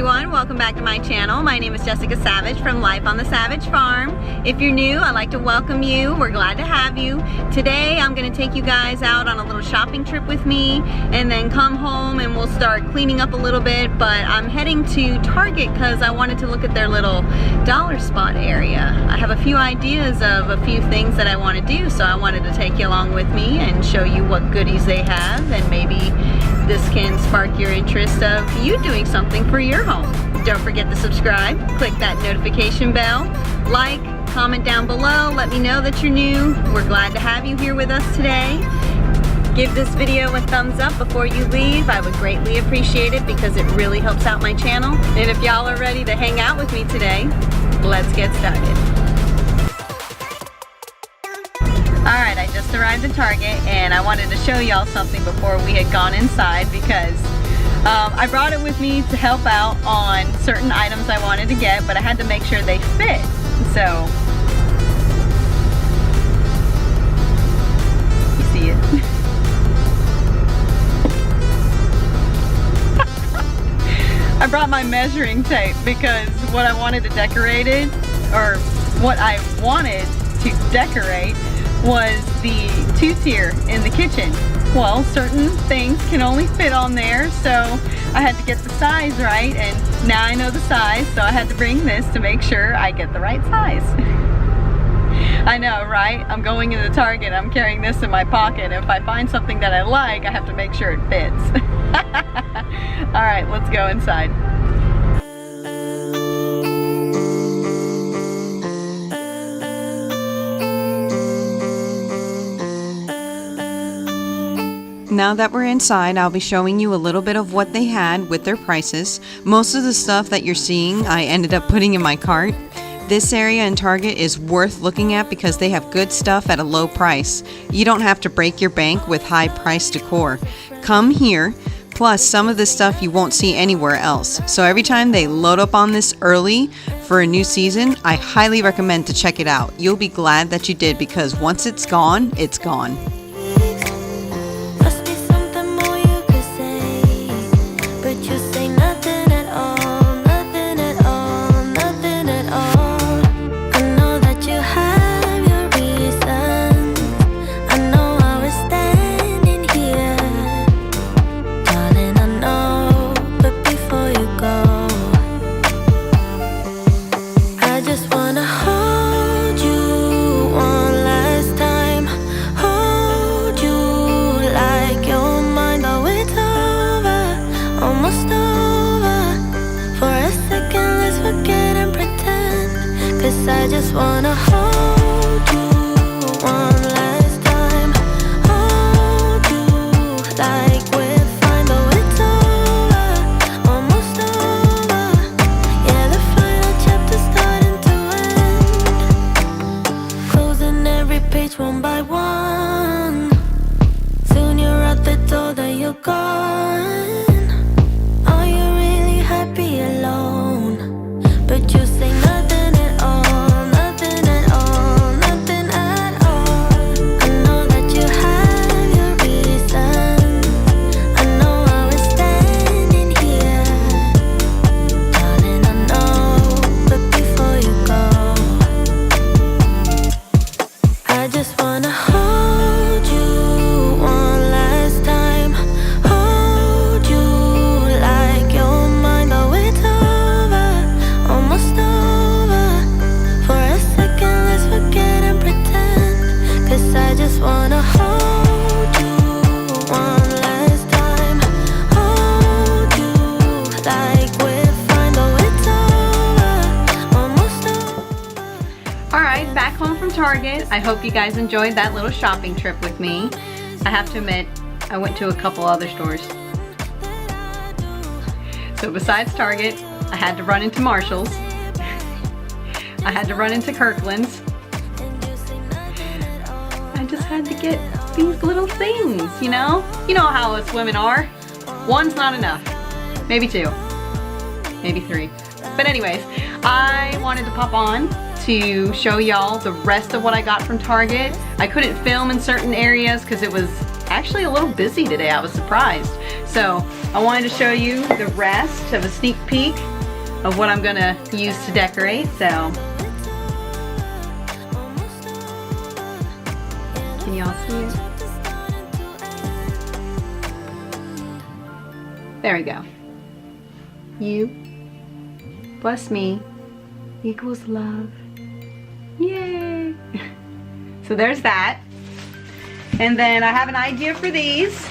everyone, welcome back to my channel. My name is Jessica Savage from Life on the Savage Farm. If you're new, I'd like to welcome you. We're glad to have you. Today I'm going to take you guys out on a little shopping trip with me and then come home and we'll start cleaning up a little bit, but I'm heading to Target because I wanted to look at their little dollar spot area. I have a few ideas of a few things that I want to do, so I wanted to take you along with me and show you what goodies they have, and maybe this can spark your interest of you doing something for your home. Don't forget to subscribe, click that notification bell, like, comment down below, let me know that you're new. We're glad to have you here with us today. Give this video a thumbs up before you leave. I would greatly appreciate it because it really helps out my channel. And if y'all are ready to hang out with me today, let's get started. Alright, I just arrived at Target and I wanted to show y'all something before we had gone inside because I brought it with me to help out on certain items I wanted to get, but I had to make sure they fit. So, you see it? I brought my measuring tape because what I wanted to decorate it, or what I wanted to decorate, was the two-tier in the kitchen. Well, certain things can only fit on there, so I had to get the size right, and now I know the size, so I had to bring this to make sure I get the right size. I know, right? I'm going into Target, I'm carrying this in my pocket. If I find something that I like, I have to make sure it fits. Alright, let's go inside. Now that we're inside, I'll be showing you a little bit of what they had with their prices. Most of the stuff that you're seeing, I ended up putting in my cart. This area in Target is worth looking at because they have good stuff at a low price. You don't have to break your bank with high price decor. Come here, plus some of this stuff you won't see anywhere else. So every time they load up on this early for a new season, I highly recommend to check it out. You'll be glad that you did because once it's gone, it's gone. I just wanna hold you one last time, hold you like we're fine, though it's over, almost over. Yeah, the final chapter's starting to end, closing every page one by one. Soon you're out the door, then you're gone. Are you really happy alone? But you say nothing. Back home from Target. I hope you guys enjoyed that little shopping trip with me. I have to admit, I went to a couple other stores. So besides Target, I had to run into Marshall's. I had to run into Kirkland's. I just had to get these little things, you know? You know how us women are. One's not enough. Maybe two. Maybe three. But anyways, I wanted to pop on to show y'all the rest of what I got from Target. I couldn't film in certain areas because it was actually a little busy today. I was surprised. So I wanted to show you the rest of a sneak peek of what I'm gonna use to decorate, so. Can y'all see it? There we go. You plus me equals love. Yay! So there's that. And then I have an idea for these.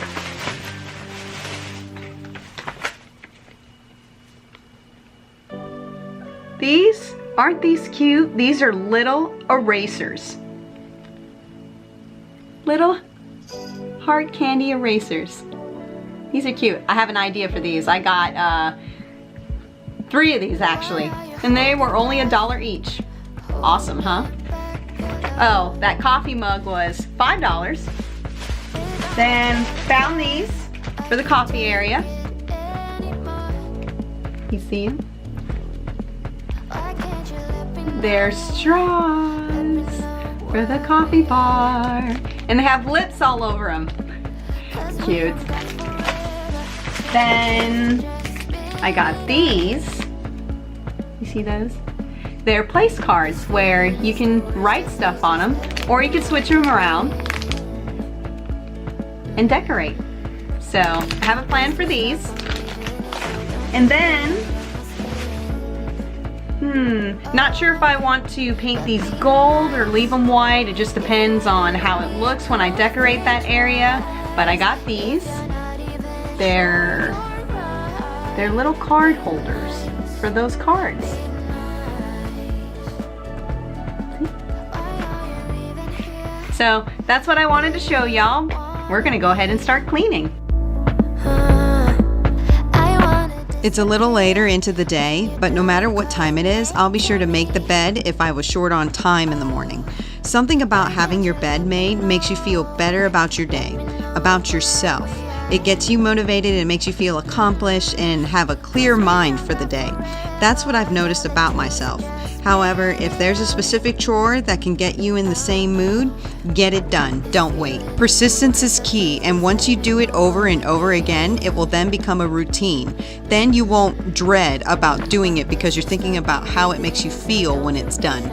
Aren't these cute? These are little erasers. Little heart candy erasers. These are cute. I have an idea for these. I got 3 of these actually, and they were only $1 each. Awesome, huh? Oh, that coffee mug was $5. Then found these for the coffee area. You see them? They're straws for the coffee bar. And they have lips all over them. Cute. Then I got these. You see those? They're place cards where you can write stuff on them, or you can switch them around and decorate. So I have a plan for these. And then, not sure if I want to paint these gold or leave them white. It just depends on how it looks when I decorate that area. But I got these. They're little card holders for those cards. So that's what I wanted to show y'all. We're gonna go ahead and start cleaning. It's a little later into the day, but no matter what time it is, I'll be sure to make the bed if I was short on time in the morning. Something about having your bed made makes you feel better about your day, about yourself. It gets you motivated and makes you feel accomplished and have a clear mind for the day. That's what I've noticed about myself. However, if there's a specific chore that can get you in the same mood, get it done. Don't wait. Persistence is key, and once you do it over and over again, it will then become a routine. Then you won't dread about doing it because you're thinking about how it makes you feel when it's done.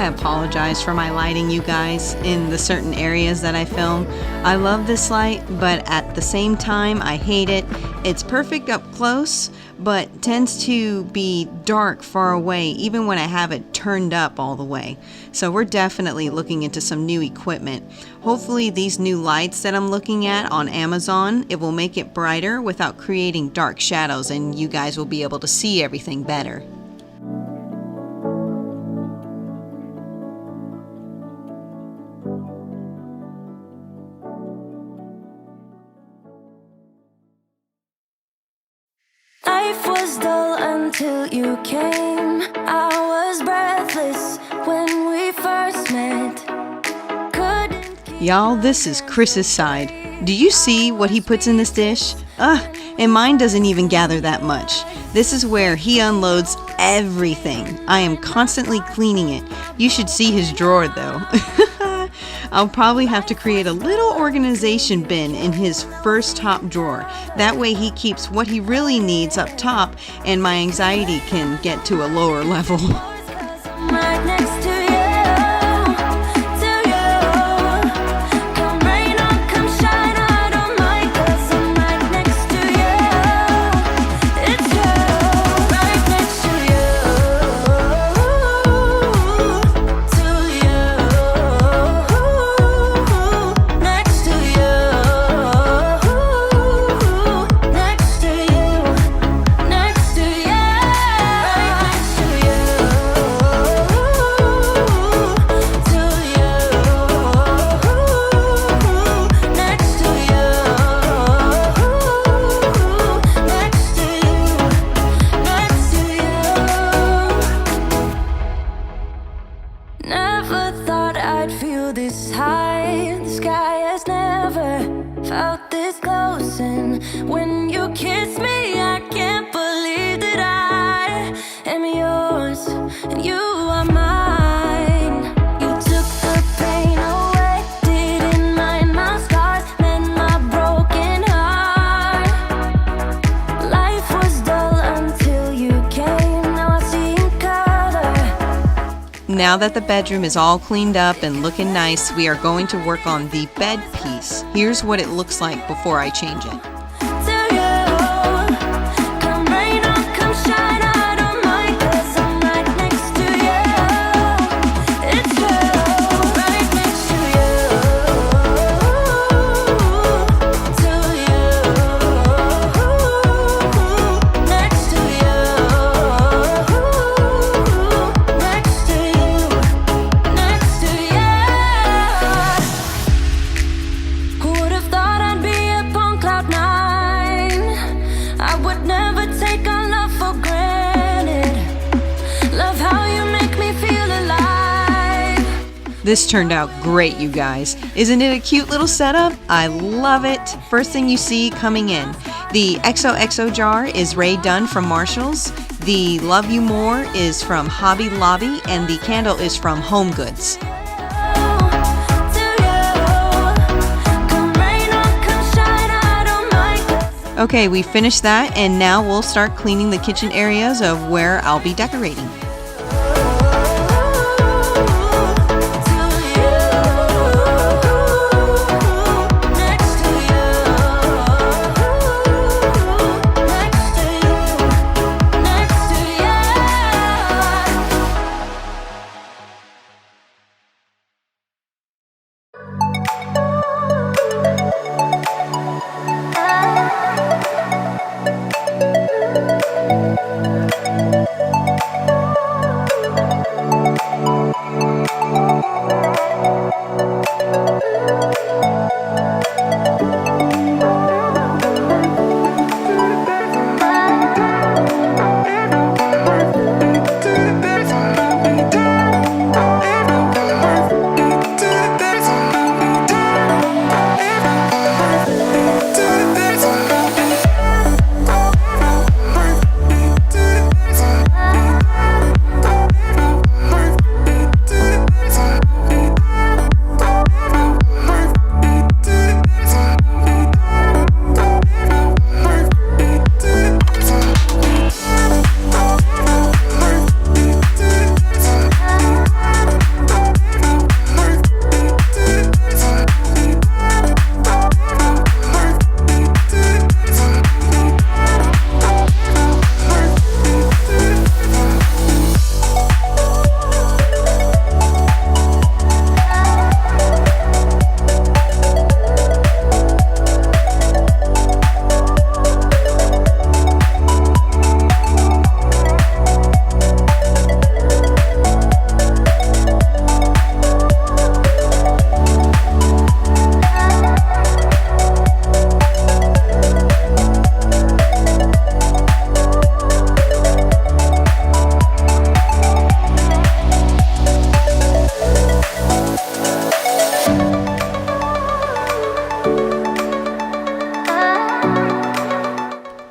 Apologize for my lighting, you guys, in the certain areas that I film. I love this light, but at the same time I hate it. It's perfect up close, but tends to be dark far away even when I have it turned up all the way. So we're definitely looking into some new equipment. Hopefully these new lights that I'm looking at on Amazon, it will make it brighter without creating dark shadows, and you guys will be able to see everything better. Life was dull until you came. I was breathless when we first met. Y'all, this is Chris's side. Do you see what he puts in this dish? And mine doesn't even gather that much. This is where he unloads everything. I am constantly cleaning it. You should see his drawer though. I'll probably have to create a little organization bin in his first top drawer. That way he keeps what he really needs up top and my anxiety can get to a lower level. Right next to you. Right When you kiss me, I can't believe that I am yours and you are mine. You took the pain away, didn't mind my scars, mend my broken heart. Life was dull until you came, now I see in color. Now that the bedroom is all cleaned up and looking nice, we are going to work on the bed piece. Here's what it looks like before I change it. This turned out great, you guys. Isn't it a cute little setup? I love it. First thing you see coming in, the XOXO jar is Rae Dunn from Marshall's. The Love You More is from Hobby Lobby, and the candle is from Home Goods. Okay, we finished that, and now we'll start cleaning the kitchen areas of where I'll be decorating.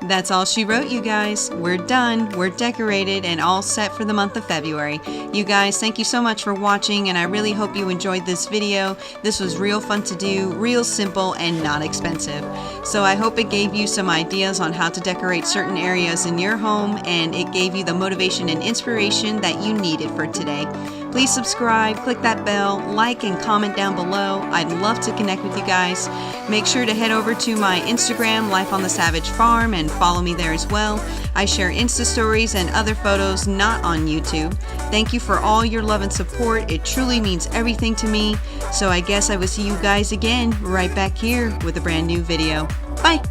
That's all she wrote, you guys. We're done, we're decorated, and all set for the month of February. You guys, thank you so much for watching, and I really hope you enjoyed this video. This was real fun to do, real simple, and not expensive. So I hope it gave you some ideas on how to decorate certain areas in your home, and it gave you the motivation and inspiration that you needed for today. Please subscribe, click that bell, like and comment down below. I'd love to connect with you guys. Make sure to head over to my Instagram, Life on the Savage Farm, and follow me there as well. I share Insta stories and other photos not on YouTube. Thank you for all your love and support. It truly means everything to me. So I guess I will see you guys again right back here with a brand new video. Bye!